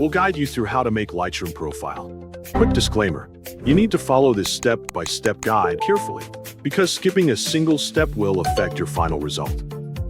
we'll guide you through how to make Lightroom Profile. Quick disclaimer, you need to follow this step-by-step guide carefully, because skipping a single step will affect your final result.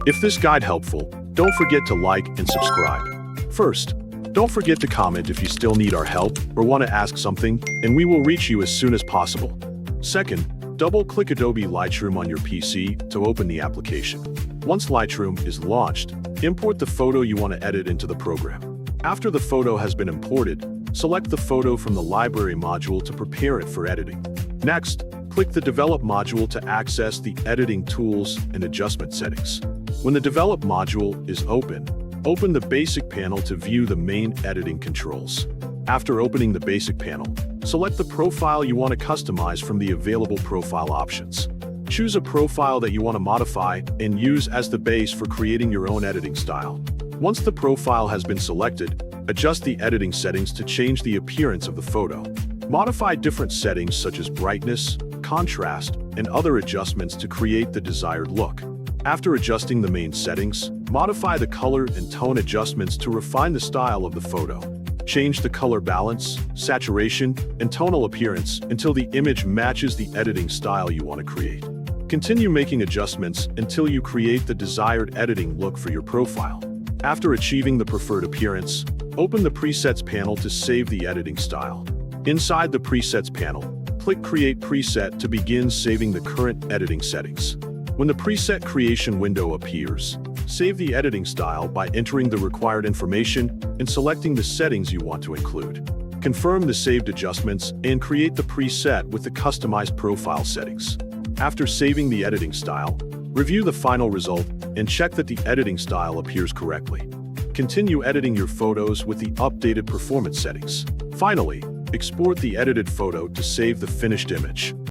If this guide helpful, don't forget to like and subscribe. First, don't forget to comment if you still need our help or want to ask something, and we will reach you as soon as possible. Second, double-click Adobe Lightroom on your PC to open the application. Once Lightroom is launched, import the photo you want to edit into the program. After the photo has been imported, select the photo from the Library module to prepare it for editing. Next, click the Develop module to access the editing tools and adjustment settings. When the Develop module is open the Basic panel to view the main editing controls. After opening the Basic panel, select the profile you want to customize from the available profile options. Choose a profile that you want to modify and use as the base for creating your own editing style. Once the profile has been selected, adjust the editing settings to change the appearance of the photo. Modify different settings such as brightness, contrast, and other adjustments to create the desired look. After adjusting the main settings, modify the color and tone adjustments to refine the style of the photo. Change the color balance, saturation, and tonal appearance until the image matches the editing style you want to create. Continue making adjustments until you create the desired editing look for your profile. After achieving the preferred appearance, open the Presets panel to save the editing style. Inside the Presets panel, click Create Preset to begin saving the current editing settings. When the preset creation window appears, save the editing style by entering the required information and selecting the settings you want to include. Confirm the saved adjustments and create the preset with the customized profile settings. After saving the editing style, review the final result and check that the editing style appears correctly. Continue editing your photos with the updated performance settings. Finally, export the edited photo to save the finished image.